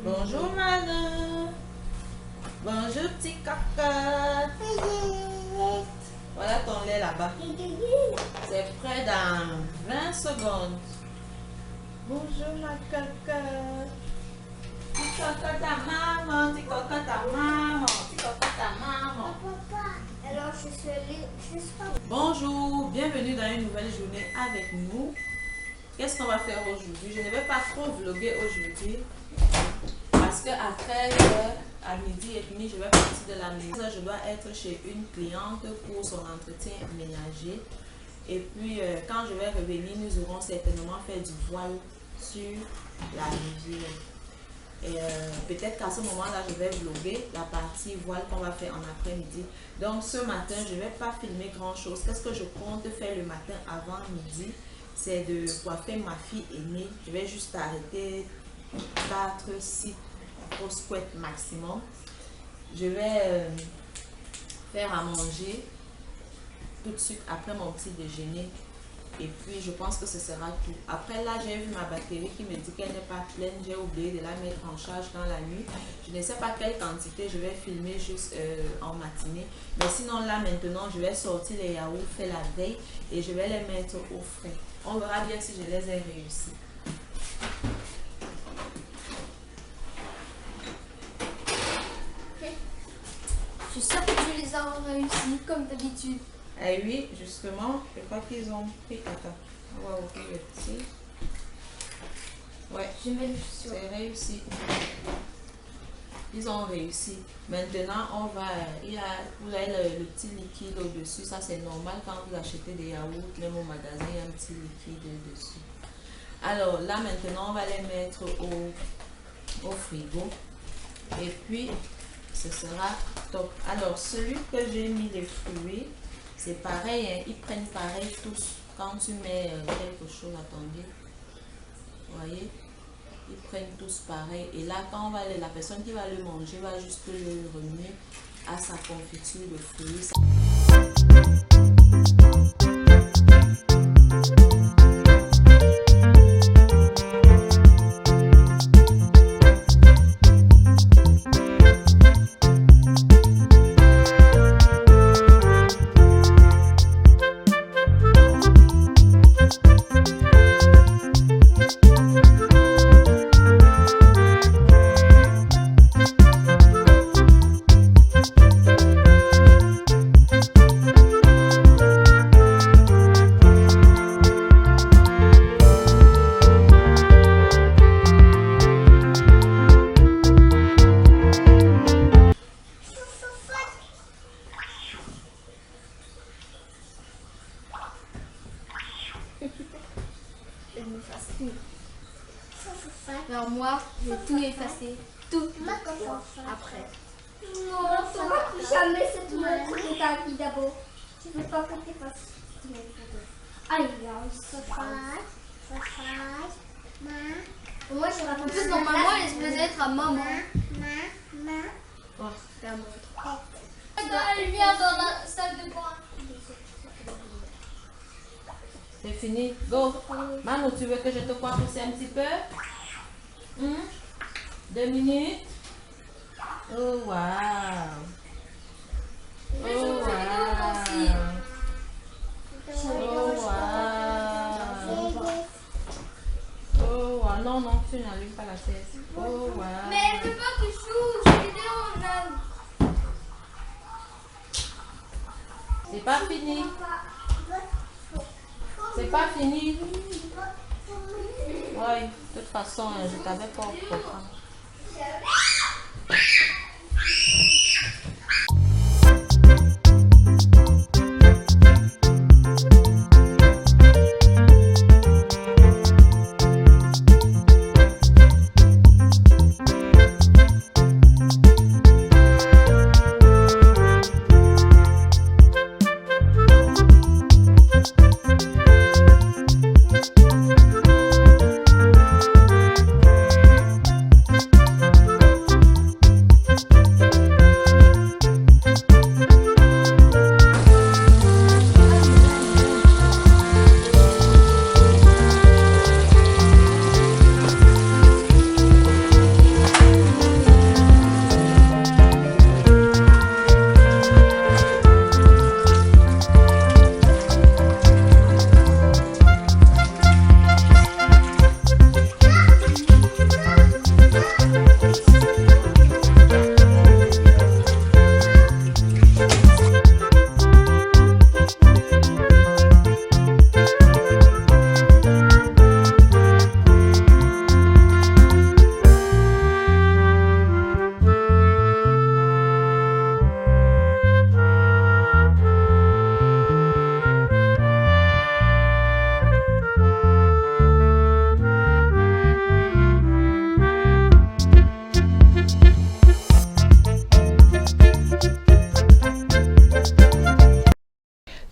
Bonjour Manu. Bonjour petit caca. Voilà ton lait là-bas. C'est prêt dans 20 secondes. Bonjour ma caca. Petit caca ta maman. Petit caca ta maman. Petit caca ta maman. Alors je suis allée juste. Bonjour, bienvenue dans une nouvelle journée avec nous. Qu'est-ce qu'on va faire aujourd'hui? Je ne vais pas trop vlogger aujourd'hui parce qu'à 13h à midi et demi, je vais partir de la maison. Je dois être chez une cliente pour son entretien ménager. Et puis, quand je vais revenir, nous aurons certainement fait du voile sur la rivière. Et peut-être qu'à ce moment-là, je vais vlogger la partie voile qu'on va faire en après-midi. Donc, ce matin, je ne vais pas filmer grand-chose. Qu'est-ce que je compte faire le matin avant midi? C'est de coiffer ma fille aînée. Je vais juste arrêter 4-6 grosses couettes maximum. Je vais faire à manger tout de suite après mon petit déjeuner. Et puis je pense que ce sera tout. Après là, j'ai vu ma batterie qui me dit qu'elle n'est pas pleine. J'ai oublié de la mettre en charge dans la nuit. Je ne sais pas quelle quantité je vais filmer juste en matinée. Mais sinon là maintenant, je vais sortir les yaourts faits la veille et je vais les mettre au frais. On verra bien si je les ai réussi. Je suis sûre que tu les as réussi comme d'habitude. Eh oui, justement, je crois qu'ils ont pris. Attends, on va ouvrir le petit. Ouais, Je mets le chaussure. c'est réussi. Ils ont réussi. Maintenant, on va. Vous avez le petit liquide au-dessus. Ça, c'est normal quand vous achetez des yaourts, même au magasin, il y a un petit liquide dessus. Alors là, maintenant, on va les mettre au frigo. Et puis, ce sera top. Alors, celui que j'ai mis les fruits, c'est pareil, hein, ils prennent pareil tous. Quand tu mets quelque chose, attendez, vous voyez, ils prennent tous pareil. Et là, quand on va la personne qui va le manger va juste le remuer à sa confiture de fruits. Alors moi, je vais tout effacer. Tout. Après. Non, ça va jamais cette montre de ta vie d'abord. Tu veux pas que tu fasses mes photos. Allez, Moi, je raconte plus normalement, elle est supposée être à maman. Oh, C'est à moi. Elle vient dans la salle de bain. c'est fini. Go. Manu, tu veux que je te coiffe aussi un petit peu? 2 minutes. Oh, wow. Oh, wow. Oh, wow. Oh, wow. Non, non, tu n'allumes pas la tête. Oh, wow. Mais elle veut pas que je joue. Je suis dérangeante. C'est pas fini. C'est pas fini. Oui, de toute façon, je t'avais pas au programme.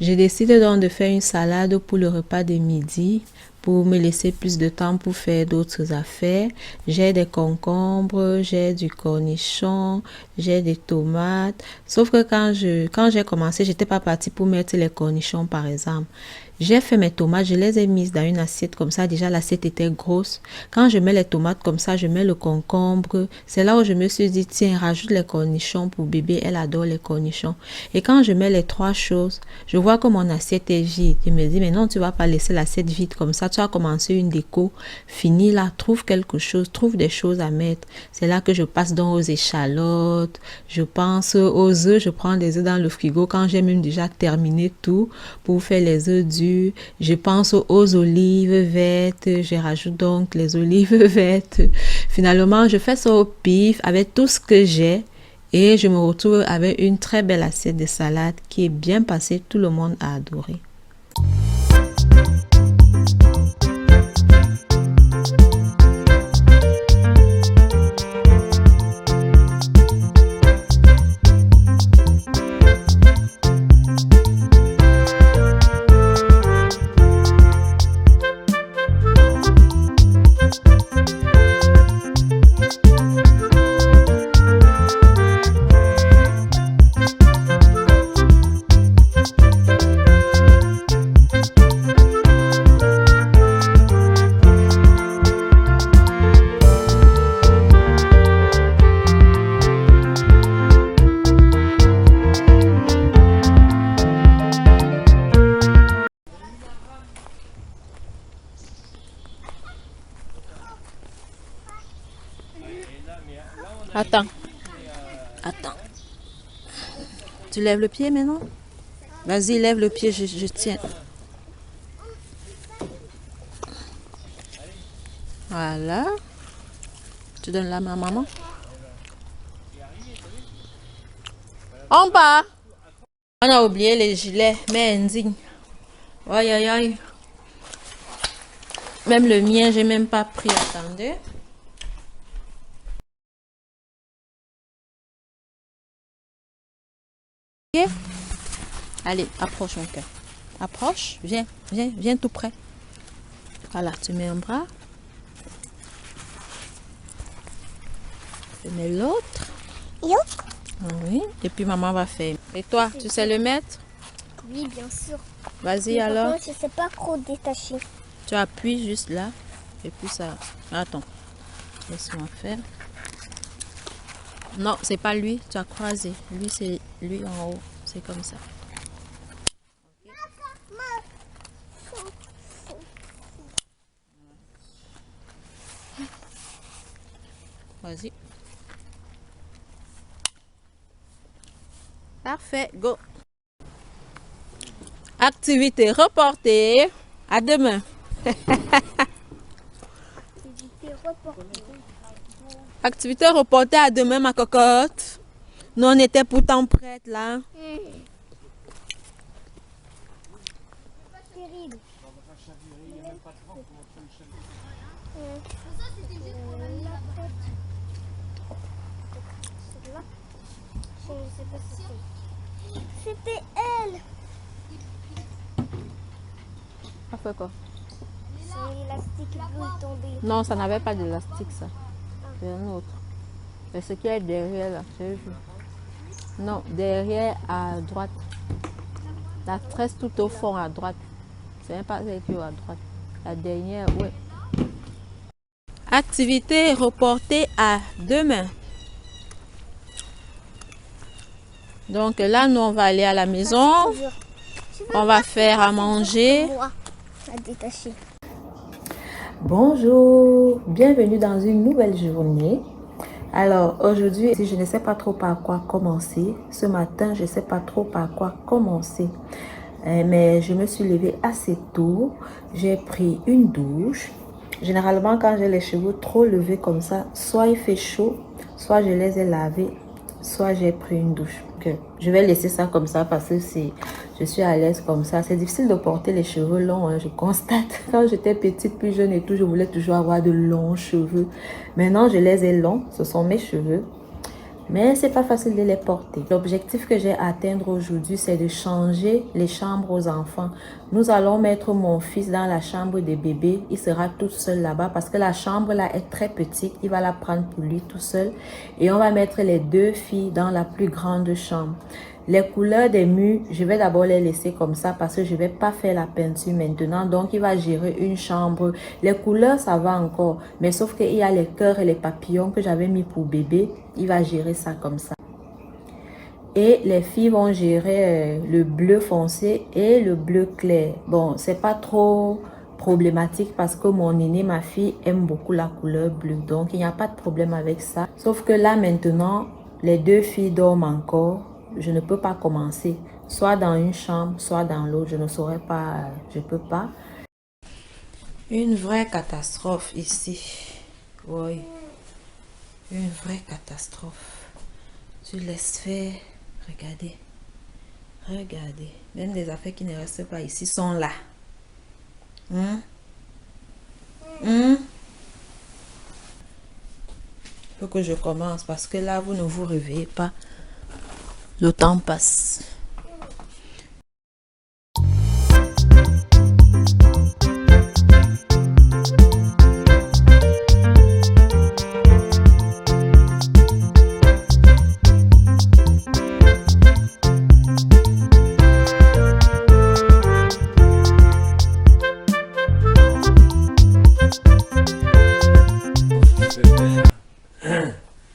J'ai décidé donc de faire une salade pour le repas de midi pour me laisser plus de temps pour faire d'autres affaires. J'ai des concombres, j'ai du cornichon, j'ai des tomates. Sauf que quand j'ai commencé, j'étais pas partie pour mettre les cornichons par exemple. J'ai fait mes tomates, je les ai mises dans une assiette comme ça. Déjà, l'assiette était grosse. Quand je mets les tomates comme ça, je mets le concombre. C'est là où je me suis dit, tiens, rajoute les cornichons pour bébé. Elle adore les cornichons. Et quand je mets les trois choses, je vois que mon assiette est vide. Je me dis, mais non, tu vas pas laisser l'assiette vide comme ça. Tu as commencé une déco. Finis là, trouve quelque chose, trouve des choses à mettre. C'est là que je passe donc aux échalotes. Je pense aux œufs. Je prends des œufs dans le frigo quand j'ai même déjà terminé tout pour faire les œufs durs. Je pense aux olives vertes, je rajoute donc les olives vertes. Finalement, je fais ça au pif avec tout ce que j'ai et je me retrouve avec une très belle assiette de salade qui est bien passée. Tout le monde a adoré. Attends. Attends. Tu lèves le pied maintenant? Vas-y, lève le pied, je tiens. Voilà. Tu donnes la main à maman. En bas. On a oublié les gilets, mais indigne. Aïe, aïe, aïe. Même le mien, j'ai même pas pris. Attendez. Allez, approche mon cœur. Approche, viens, viens, viens tout près. Voilà, tu mets un bras. Tu mets l'autre. Oui, et puis maman va faire. Et toi, tu sais le mettre? Oui, bien sûr. Vas-y alors. Je sais pas trop détacher. Tu appuies juste là. Et puis ça. Attends. Laisse-moi faire. Non, c'est pas lui. Tu as croisé. Lui, c'est lui en haut. C'est comme ça. Vas-y. Parfait, go. Activité reportée. À demain. Activité reportée à demain, ma cocotte. Nous, on était pourtant prêtes là. Terrible. C'était elle. Ça fait quoi? C'est l'élastique bleu tombé. Non, ça n'avait pas d'élastique ça. C'est un autre. C'est ce qui est derrière là. Non, derrière à droite. La tresse tout au fond à droite. C'est même pas celle qui est à droite. La dernière, oui. Activité reportée à demain. Donc là, nous, on va aller à la maison. On va faire à manger. À détacher. Bonjour, bienvenue dans une nouvelle journée. Alors aujourd'hui, je ne sais pas trop par quoi commencer. Ce matin, je ne sais pas trop par quoi commencer. Mais je me suis levée assez tôt. J'ai pris une douche. Généralement, quand j'ai les cheveux trop levés comme ça, soit il fait chaud, soit je les ai lavés, soit j'ai pris une douche. Okay. Je vais laisser ça comme ça parce que je suis à l'aise comme ça. C'est difficile de porter les cheveux longs, hein, je constate. Quand j'étais petite, plus jeune et tout, je voulais toujours avoir de longs cheveux. Maintenant, je les ai longs. Ce sont mes cheveux. Mais c'est pas facile de les porter. L'objectif que j'ai à atteindre aujourd'hui, c'est de changer les chambres aux enfants. Nous allons mettre mon fils dans la chambre des bébés. Il sera tout seul là-bas parce que la chambre là est très petite. Il va la prendre pour lui tout seul. Et on va mettre les 2 filles dans la plus grande chambre. Les couleurs des murs, je vais d'abord les laisser comme ça parce que je ne vais pas faire la peinture maintenant. Donc, il va gérer une chambre. Les couleurs, ça va encore. Mais sauf qu'il y a les cœurs et les papillons que j'avais mis pour bébé. Il va gérer ça comme ça. Et les filles vont gérer le bleu foncé et le bleu clair. Bon, c'est pas trop problématique parce que mon aîné, ma fille, aime beaucoup la couleur bleue. Donc, il n'y a pas de problème avec ça. Sauf que là, maintenant, les 2 filles dorment encore. Je ne peux pas commencer, soit dans une chambre, soit dans l'autre, je ne saurais pas, je peux pas. Une vraie catastrophe ici, oui, une vraie catastrophe. Tu laisses faire, regardez, regardez, même des affaires qui ne restent pas ici sont là. Faut que je commence parce que là, vous ne vous réveillez pas. Le temps passe.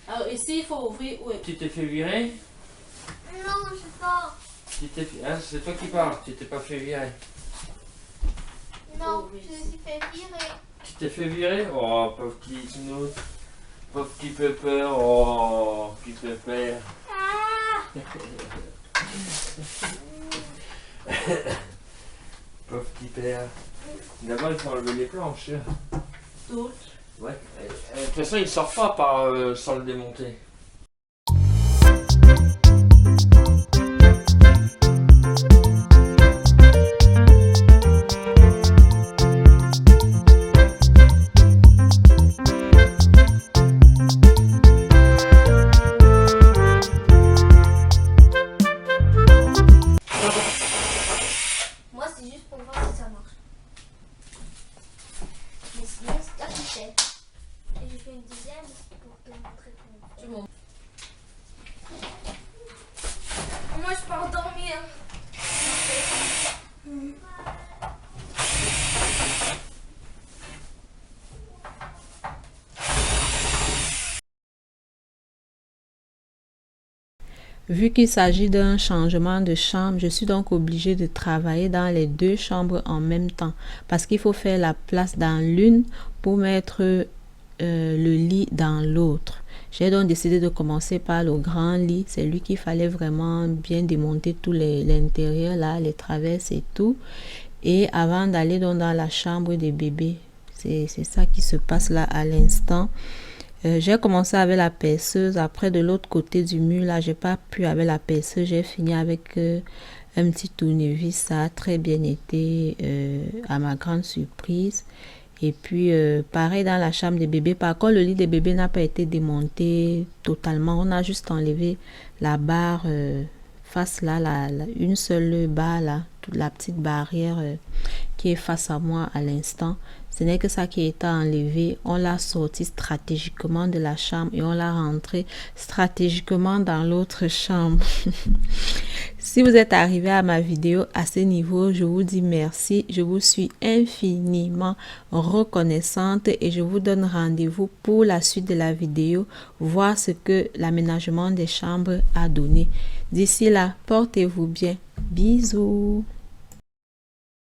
Alors ici, il faut ouvrir. Oui. Tu t'es fait virer? Non, je sais pas. Hein, c'est toi qui parles, tu t'es pas fait virer. Non, je me suis fait virer. Tu t'es fait virer? Oh, pauvre petit snout. Pauvre petit pépère. Oh, petit pépère. Pauvre petit père. D'abord, il faut enlever les planches. Toutes. Ouais. De toute façon, il sort pas sans le démonter. Moi, c'est juste pour voir si ça marche. Mais sinon, c'est toi qui fais. Et j'ai fait une dizaine pour te montrer comment. Tu montres. Moi, je peux endormir. Vu qu'il s'agit d'un changement de chambre, je suis donc obligée de travailler dans les 2 chambres en même temps parce qu'il faut faire la place dans l'une pour mettre le lit dans l'autre. J'ai donc décidé de commencer par le grand lit. C'est lui qu'il fallait vraiment bien démonter tout l'intérieur là, les traverses et tout. Et avant d'aller donc dans la chambre des bébés, c'est ça qui se passe là à l'instant. J'ai commencé avec la perceuse. Après, de l'autre côté du mur, là, j'ai pas pu avec la perceuse. J'ai fini avec un petit tournevis. Ça a très bien été à ma grande surprise. Et puis, pareil dans la chambre des bébés. Par contre, le lit des bébés n'a pas été démonté totalement. On a juste enlevé la barre face là, une seule barre là, toute la petite barrière qui est face à moi à l'instant. Ce n'est que ça qui a été enlevé. On l'a sorti stratégiquement de la chambre et on l'a rentré stratégiquement dans l'autre chambre. Si vous êtes arrivé à ma vidéo à ce niveau, je vous dis merci. Je vous suis infiniment reconnaissante et je vous donne rendez-vous pour la suite de la vidéo, voir ce que l'aménagement des chambres a donné. D'ici là, portez-vous bien. Bisous.